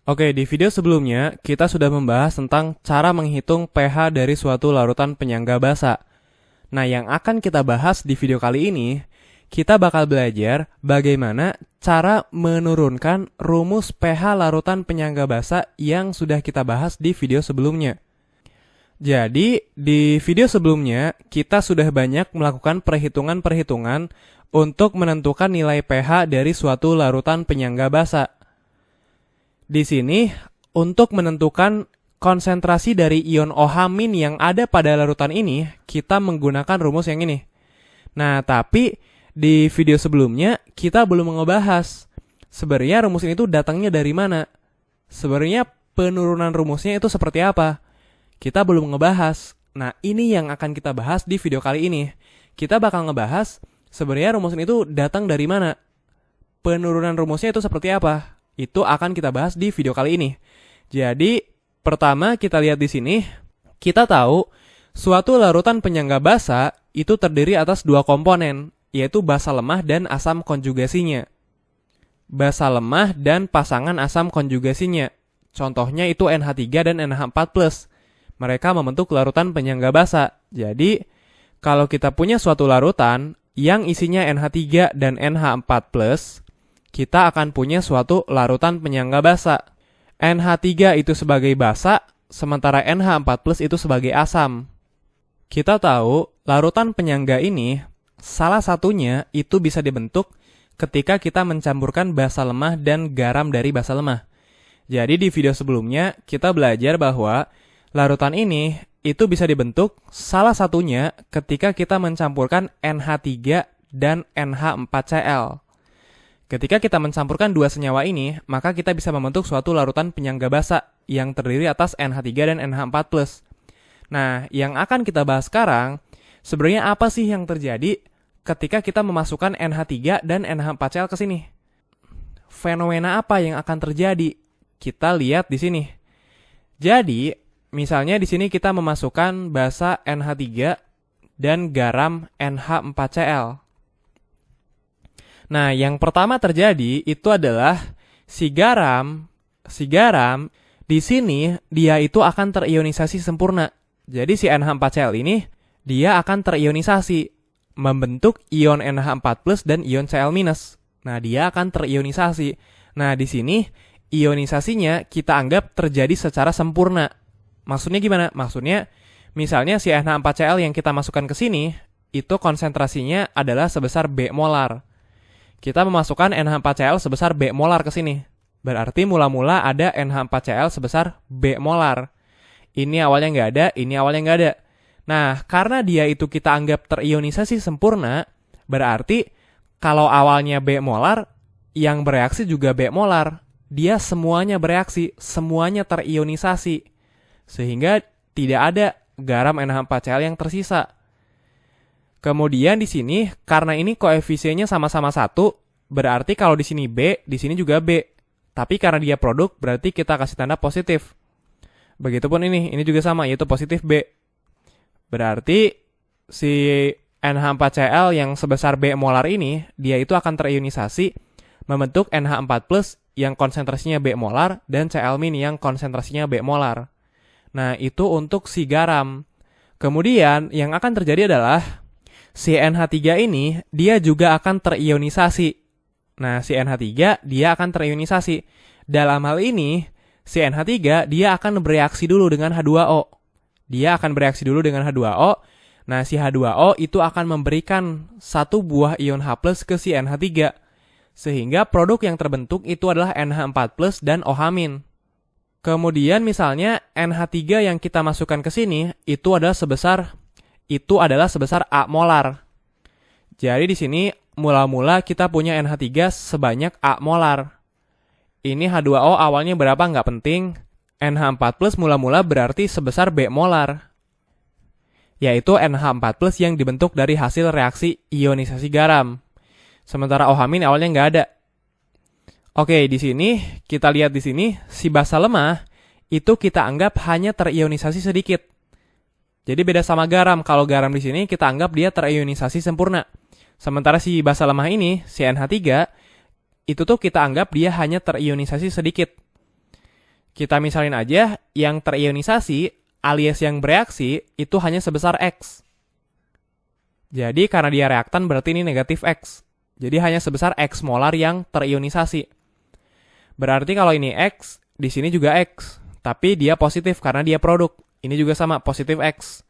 Oke, di video sebelumnya kita sudah membahas tentang cara menghitung pH dari suatu larutan penyangga basa. Nah, yang akan kita bahas di video kali ini, kita bakal belajar bagaimana cara menurunkan rumus pH larutan penyangga basa yang sudah kita bahas di video sebelumnya. Jadi, di video sebelumnya kita sudah banyak melakukan perhitungan-perhitungan untuk menentukan nilai pH dari suatu larutan penyangga basa. Di sini, untuk menentukan konsentrasi dari ion OH- yang ada pada larutan ini, kita menggunakan rumus yang ini. Nah, tapi di video sebelumnya, kita belum ngebahas sebenarnya rumus ini tuh datangnya dari mana. Sebenarnya penurunan rumusnya itu seperti apa. Kita belum ngebahas. Nah, ini yang akan kita bahas di video kali ini. Kita bakal ngebahas sebenarnya rumus ini tuh datang dari mana. Penurunan rumusnya itu seperti apa. Itu akan kita bahas di video kali ini. Jadi, pertama kita lihat di sini, kita tahu suatu larutan penyangga basa itu terdiri atas dua komponen, yaitu basa lemah dan asam konjugasinya. Basa lemah dan pasangan asam konjugasinya. Contohnya itu NH3 dan NH4+. Mereka membentuk larutan penyangga basa. Jadi, kalau kita punya suatu larutan yang isinya NH3 dan NH4+, kita akan punya suatu larutan penyangga basa. NH3 itu sebagai basa, sementara NH4+ itu sebagai asam. Kita tahu, larutan penyangga ini, salah satunya itu bisa dibentuk ketika kita mencampurkan basa lemah dan garam dari basa lemah. Jadi di video sebelumnya, kita belajar bahwa larutan ini itu bisa dibentuk salah satunya ketika kita mencampurkan NH3 dan NH4Cl. Ketika kita mencampurkan dua senyawa ini, maka kita bisa membentuk suatu larutan penyangga basa yang terdiri atas NH3 dan NH4+. Nah, yang akan kita bahas sekarang, sebenarnya apa sih yang terjadi ketika kita memasukkan NH3 dan NH4Cl ke sini? Fenomena apa yang akan terjadi? Kita lihat di sini. Jadi, misalnya di sini kita memasukkan basa NH3 dan garam NH4Cl. Nah, yang pertama terjadi itu adalah si garam di sini dia itu akan terionisasi sempurna. Jadi si NH4Cl ini dia akan terionisasi membentuk ion NH4+ dan ion Cl-. Nah, dia akan terionisasi. Nah, di sini ionisasinya kita anggap terjadi secara sempurna. Maksudnya gimana? Maksudnya misalnya si NH4Cl yang kita masukkan ke sini itu konsentrasinya adalah sebesar B molar. Kita memasukkan NH4Cl sebesar B molar ke sini. Berarti mula-mula ada NH4Cl sebesar B molar. Ini awalnya nggak ada, ini awalnya nggak ada. Nah, karena dia itu kita anggap terionisasi sempurna, berarti kalau awalnya B molar, yang bereaksi juga B molar. Dia semuanya bereaksi, semuanya terionisasi. Sehingga tidak ada garam NH4Cl yang tersisa. Kemudian di sini, karena ini koefisiennya sama-sama 1, berarti kalau di sini B, di sini juga B. Tapi karena dia produk, berarti kita kasih tanda positif. Begitupun ini juga sama, yaitu positif B. Berarti si NH4Cl yang sebesar B molar ini, dia itu akan terionisasi membentuk NH4+ yang konsentrasinya B molar dan Cl- yang konsentrasinya B molar. Nah, itu untuk si garam. Kemudian yang akan terjadi adalah si NH3 ini, dia juga akan terionisasi. Nah, si NH3, dia akan terionisasi. Dalam hal ini, si NH3, dia akan bereaksi dulu dengan H2O. Dia akan bereaksi dulu dengan H2O. Nah, si H2O itu akan memberikan satu buah ion H+ ke si NH3. Sehingga produk yang terbentuk itu adalah NH4+ dan OH-. Kemudian misalnya, NH3 yang kita masukkan ke sini, itu adalah sebesar A molar. Jadi di sini mula-mula kita punya NH3 sebanyak A molar. Ini H2O awalnya berapa nggak penting. NH4+ mula-mula berarti sebesar B molar. Yaitu NH4+ yang dibentuk dari hasil reaksi ionisasi garam. Sementara OH- awalnya nggak ada. Oke, di sini kita lihat di sini si basa lemah itu kita anggap hanya terionisasi sedikit. Jadi beda sama garam. Kalau garam di sini kita anggap dia terionisasi sempurna. Sementara si basa lemah ini, si NH3, itu tuh kita anggap dia hanya terionisasi sedikit. Kita misalin aja yang terionisasi alias yang bereaksi itu hanya sebesar X. Jadi karena dia reaktan berarti ini negatif X. Jadi hanya sebesar X molar yang terionisasi. Berarti kalau ini X, di sini juga X. Tapi dia positif karena dia produk. Ini juga sama, positif X.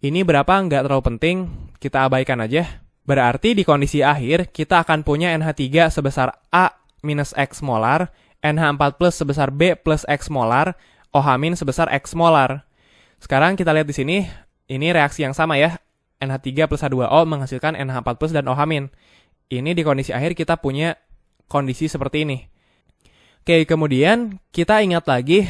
Ini berapa nggak terlalu penting, kita abaikan aja. Berarti di kondisi akhir, kita akan punya NH3 sebesar A minus X molar, NH4 plus sebesar B plus X molar, OH min sebesar X molar. Sekarang kita lihat di sini, ini reaksi yang sama ya. NH3 plus H2O menghasilkan NH4 plus dan OH min. Ini di kondisi akhir kita punya kondisi seperti ini. Oke, kemudian kita ingat lagi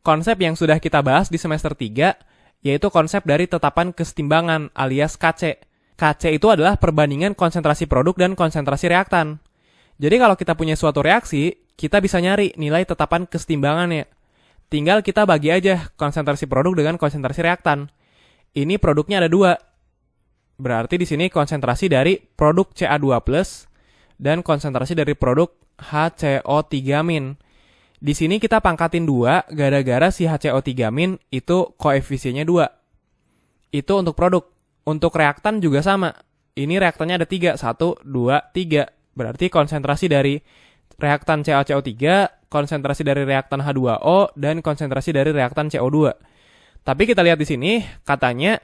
konsep yang sudah kita bahas di semester 3, yaitu konsep dari tetapan kesetimbangan alias KC. KC itu adalah perbandingan konsentrasi produk dan konsentrasi reaktan. Jadi kalau kita punya suatu reaksi, kita bisa nyari nilai tetapan kesetimbangannya. Tinggal kita bagi aja konsentrasi produk dengan konsentrasi reaktan. Ini produknya ada 2. Berarti di sini konsentrasi dari produk Ca2+ dan konsentrasi dari produk HCO3-. Di sini kita pangkatin 2 gara-gara si HCO3- itu koefisiennya 2. Itu untuk produk. Untuk reaktan juga sama. Ini reaktannya ada 3. 1, 2, 3. Berarti konsentrasi dari reaktan CaCO3, konsentrasi dari reaktan H2O, dan konsentrasi dari reaktan CO2. Tapi kita lihat di sini, katanya,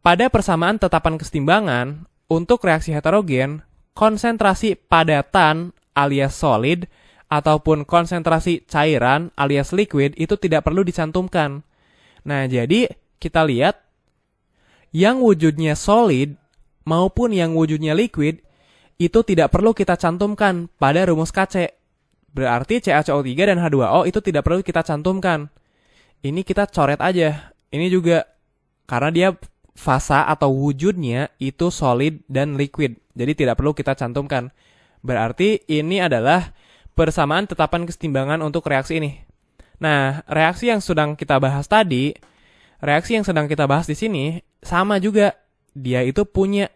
pada persamaan tetapan kesetimbangan, untuk reaksi heterogen, konsentrasi padatan alias solid, ataupun konsentrasi cairan alias liquid itu tidak perlu dicantumkan. Nah, jadi kita lihat yang wujudnya solid maupun yang wujudnya liquid itu tidak perlu kita cantumkan pada rumus KC. Berarti CaCO3 dan H2O itu tidak perlu kita cantumkan. Ini kita coret aja. Ini juga karena dia fasa atau wujudnya itu solid dan liquid. Jadi tidak perlu kita cantumkan. Berarti ini adalah persamaan tetapan kesetimbangan untuk reaksi ini. Nah, reaksi yang sedang kita bahas tadi, reaksi yang sedang kita bahas di sini sama juga. Dia itu punya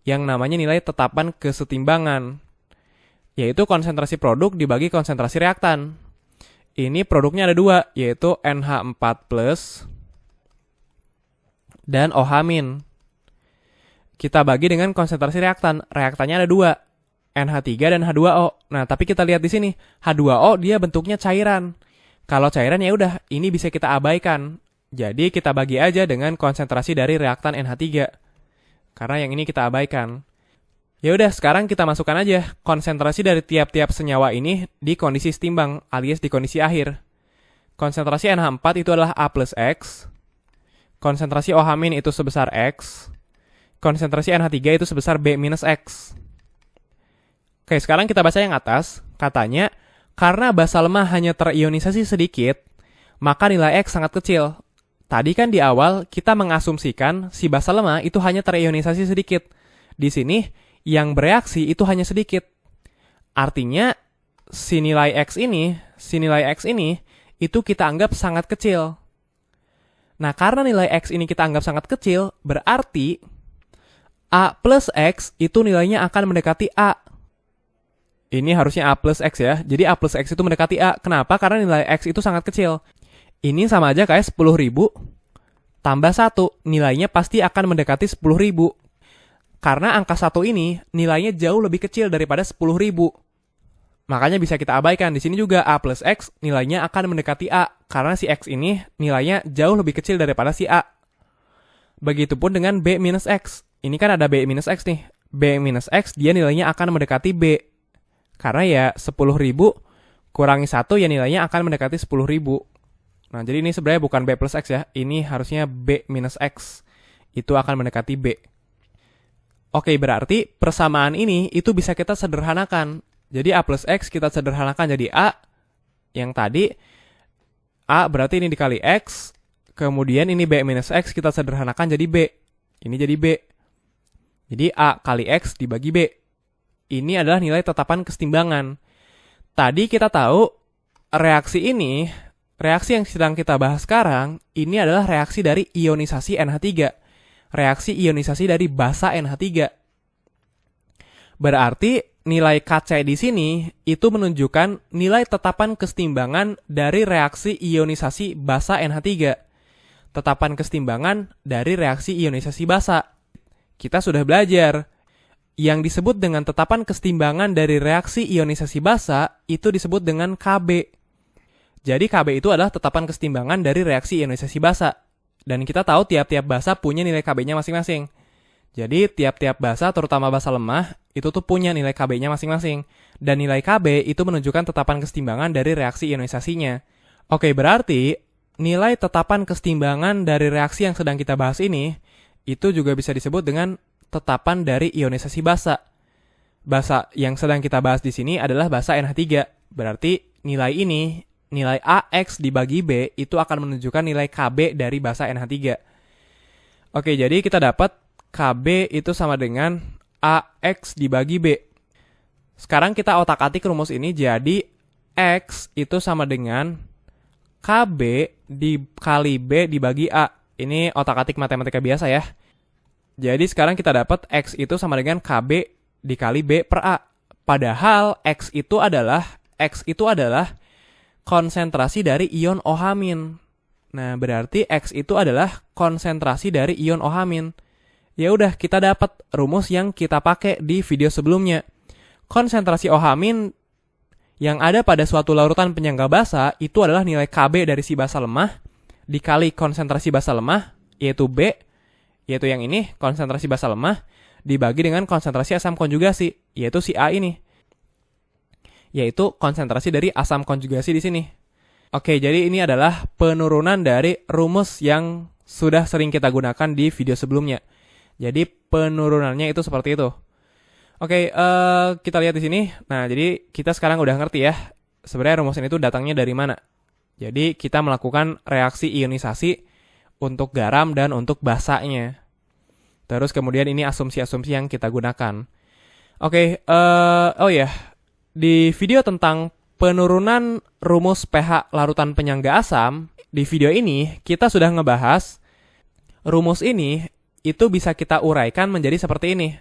yang namanya nilai tetapan kesetimbangan, yaitu konsentrasi produk dibagi konsentrasi reaktan. Ini produknya ada 2, yaitu NH4+ dan OH-. Kita bagi dengan konsentrasi reaktan. Reaktannya ada 2. NH3 dan H2O. Nah, tapi kita lihat di sini, H2O dia bentuknya cairan. Kalau cairan ya udah, ini bisa kita abaikan. Jadi kita bagi aja dengan konsentrasi dari reaktan NH3. Karena yang ini kita abaikan. Ya udah, sekarang kita masukkan aja konsentrasi dari tiap-tiap senyawa ini di kondisi setimbang alias di kondisi akhir. Konsentrasi NH4 itu adalah A plus X. Konsentrasi OH- itu sebesar X. Konsentrasi NH3 itu sebesar B minus X. Oke, sekarang kita baca yang atas. Katanya, karena basa lemah hanya terionisasi sedikit, maka nilai X sangat kecil. Tadi kan di awal kita mengasumsikan si basa lemah itu hanya terionisasi sedikit. Di sini, yang bereaksi itu hanya sedikit. Artinya, si nilai X ini, itu kita anggap sangat kecil. Nah, karena nilai X ini kita anggap sangat kecil, berarti A plus X itu nilainya akan mendekati A. Ini harusnya A plus X ya. Jadi A plus X itu mendekati A. Kenapa? Karena nilai X itu sangat kecil. Ini sama aja kayak 10.000 tambah 1. Nilainya pasti akan mendekati 10.000. Karena angka 1 ini nilainya jauh lebih kecil daripada 10.000. Makanya bisa kita abaikan. Di sini juga A plus X nilainya akan mendekati A. Karena si X ini nilainya jauh lebih kecil daripada si A. Begitupun dengan B minus X. Ini kan ada B minus X nih. B minus X dia nilainya akan mendekati B. Karena ya 10.000 kurangi 1 ya nilainya akan mendekati 10.000. Nah, jadi ini sebenarnya bukan B plus X ya. Ini harusnya B minus X. Itu akan mendekati B. Oke, berarti persamaan ini itu bisa kita sederhanakan. Jadi A plus X kita sederhanakan jadi A. Yang tadi A berarti ini dikali X. Kemudian ini B minus X kita sederhanakan jadi B. Ini jadi B. Jadi A kali X dibagi B. Ini adalah nilai tetapan kesetimbangan. Tadi kita tahu reaksi ini, reaksi yang sedang kita bahas sekarang, ini adalah reaksi dari ionisasi NH3. Reaksi ionisasi dari basa NH3. Berarti nilai Kc di sini itu menunjukkan nilai tetapan kesetimbangan dari reaksi ionisasi basa NH3. Tetapan kesetimbangan dari reaksi ionisasi basa. Kita sudah belajar. Yang disebut dengan tetapan kesetimbangan dari reaksi ionisasi basa itu disebut dengan Kb. Jadi Kb itu adalah tetapan kesetimbangan dari reaksi ionisasi basa. Dan kita tahu tiap-tiap basa punya nilai Kb-nya masing-masing. Jadi tiap-tiap basa, terutama basa lemah, itu tuh punya nilai Kb-nya masing-masing. Dan nilai Kb itu menunjukkan tetapan kesetimbangan dari reaksi ionisasinya. Oke, berarti nilai tetapan kesetimbangan dari reaksi yang sedang kita bahas ini, itu juga bisa disebut dengan tetapan dari ionisasi basa. Basa yang sedang kita bahas di sini adalah basa NH3. Berarti nilai ini, nilai AX dibagi B, itu akan menunjukkan nilai Kb dari basa NH3. Oke, jadi kita dapat Kb itu sama dengan AX dibagi B. Sekarang kita otak-atik rumus ini, jadi X itu sama dengan Kb dikali B dibagi A. Ini otak-atik matematika biasa ya. Jadi sekarang kita dapat X itu sama dengan Kb dikali B per A. Padahal X itu adalah konsentrasi dari ion OH-. Nah, berarti X itu adalah konsentrasi dari ion OH-. Ya udah, kita dapat rumus yang kita pakai di video sebelumnya. Konsentrasi OH- yang ada pada suatu larutan penyangga basa itu adalah nilai Kb dari si basa lemah dikali konsentrasi basa lemah, yaitu B, yaitu yang ini, konsentrasi basa lemah, dibagi dengan konsentrasi asam konjugasi, yaitu si A ini. Yaitu konsentrasi dari asam konjugasi di sini. Oke, jadi ini adalah penurunan dari rumus yang sudah sering kita gunakan di video sebelumnya. Jadi penurunannya itu seperti itu. Oke, kita lihat di sini. Nah, jadi kita sekarang udah ngerti ya, sebenarnya rumus ini tuh datangnya dari mana. Jadi kita melakukan reaksi ionisasi untuk garam dan untuk basanya. Terus kemudian ini asumsi-asumsi yang kita gunakan. Oke, oh ya, di video tentang penurunan rumus pH larutan penyangga asam, di video ini kita sudah ngebahas rumus ini itu bisa kita uraikan menjadi seperti ini.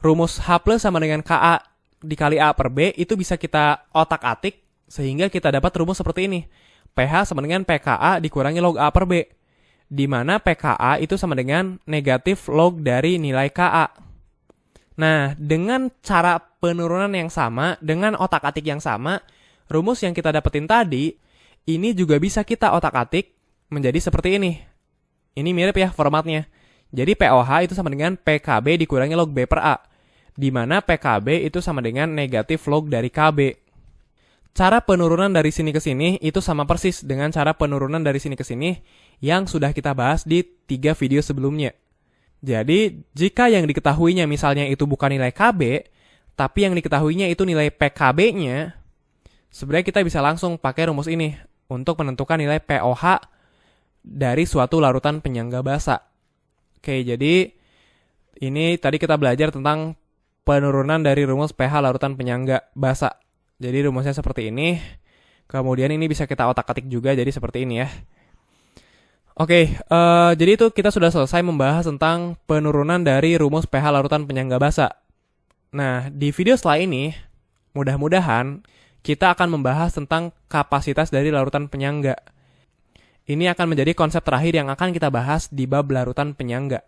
Rumus H plus sama dengan Ka dikali A per B itu bisa kita otak-atik sehingga kita dapat rumus seperti ini. pH sama dengan pKa dikurangi log A per B. Di mana pKa itu sama dengan negatif log dari nilai Ka. Nah, dengan cara penurunan yang sama, dengan otak-atik yang sama, rumus yang kita dapetin tadi, ini juga bisa kita otak-atik menjadi seperti ini. Ini mirip ya formatnya. Jadi POH itu sama dengan PKB dikurangi log B per A. Di mana PKB itu sama dengan negatif log dari KB. Cara penurunan dari sini ke sini itu sama persis dengan cara penurunan dari sini ke sini yang sudah kita bahas di 3 video sebelumnya. Jadi, jika yang diketahuinya misalnya itu bukan nilai KB, tapi yang diketahuinya itu nilai PKB-nya, sebenarnya kita bisa langsung pakai rumus ini untuk menentukan nilai POH dari suatu larutan penyangga basa. Oke, jadi ini tadi kita belajar tentang penurunan dari rumus pH larutan penyangga basa. Jadi rumusnya seperti ini. Kemudian ini bisa kita otak-atik juga jadi seperti ini ya. Oke, jadi itu kita sudah selesai membahas tentang penurunan dari rumus pH larutan penyangga basa. Nah, di video setelah ini, mudah-mudahan kita akan membahas tentang kapasitas dari larutan penyangga. Ini akan menjadi konsep terakhir yang akan kita bahas di bab larutan penyangga.